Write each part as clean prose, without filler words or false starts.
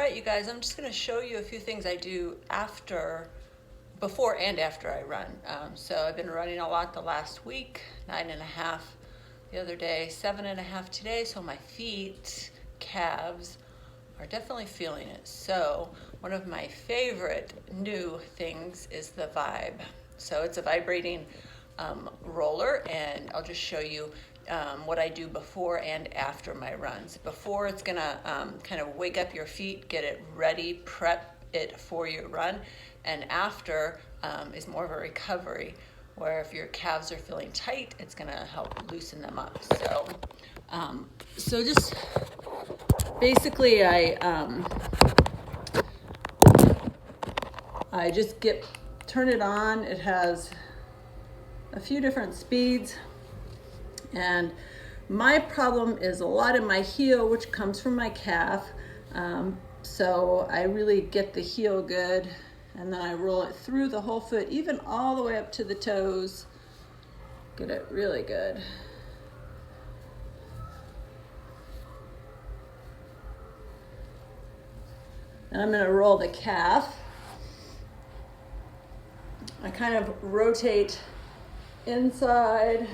right, you guys, I'm just going to show you a few things I do before and after I run. So I've been running a lot the last week, 9.5 the other day, 7.5 today. So my feet, calves are definitely feeling it. So one of my favorite new things is the Vibe. So it's a vibrating roller, and I'll just show you what I do before and after my runs. Before, it's gonna kind of wake up your feet, get it ready, prep it for your run, and after is more of a recovery, where if your calves are feeling tight, it's gonna help loosen them up. So just basically, I just turn it on. It has a few different speeds, and my problem is a lot in my heel, which comes from my calf. So I really get the heel good, and then I roll it through the whole foot, even all the way up to the toes. Get it really good. And I'm gonna roll the calf. I kind of rotate inside,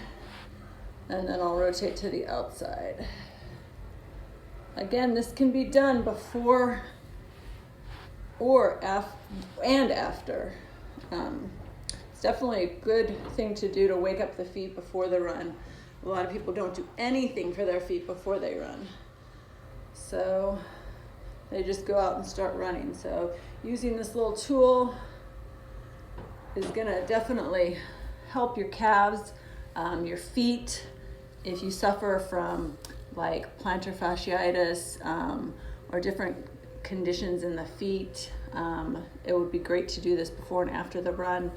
and then I'll rotate to the outside. Again, this can be done before or after. It's definitely a good thing to do to wake up the feet before the run. A lot of people don't do anything for their feet before they run. So they just go out and start running. So using this little tool is gonna definitely help your calves, your feet. If you suffer from like plantar fasciitis or different conditions in the feet, it would be great to do this before and after the run.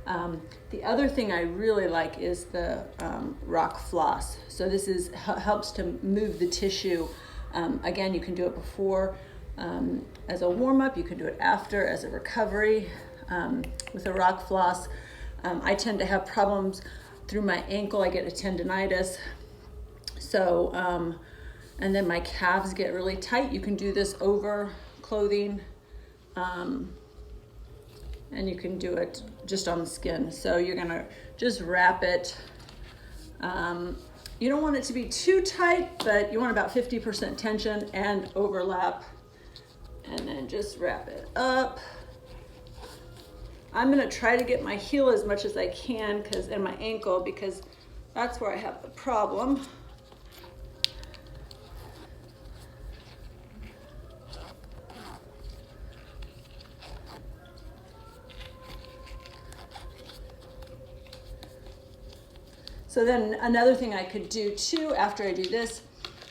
The other thing I really like is the rock floss. So this helps to move the tissue. Again, you can do it before as a warm-up. You can do it after as a recovery. With a rock floss, I tend to have problems through my ankle. I get a tendonitis. So, and then my calves get really tight. You can do this over clothing, and you can do it just on the skin. So you're gonna just wrap it. You don't want it to be too tight, but you want about 50% tension and overlap, and then just wrap it up. I'm gonna try to get my heel as much as I can and my ankle, because that's where I have the problem. So then another thing I could do too after I do this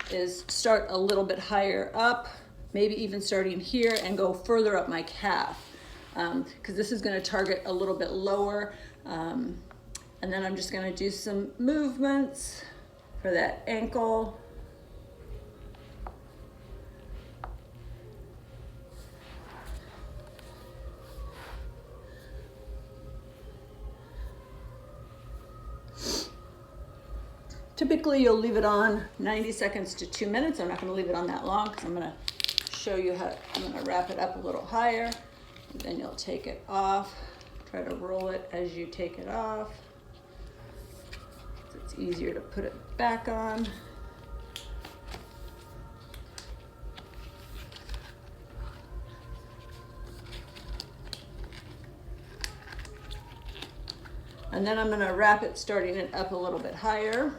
is start a little bit higher up, maybe even starting here, and go further up my calf. Because this is going to target a little bit lower. And then I'm just going to do some movements for that ankle. Typically you'll leave it on 90 seconds to 2 minutes. I'm not going to leave it on that long, because I'm going to show you how I'm going to wrap it up a little higher. Then you'll take it off. Try to roll it as you take it off. It's easier to put it back on. And then I'm going to wrap it, starting it up a little bit higher.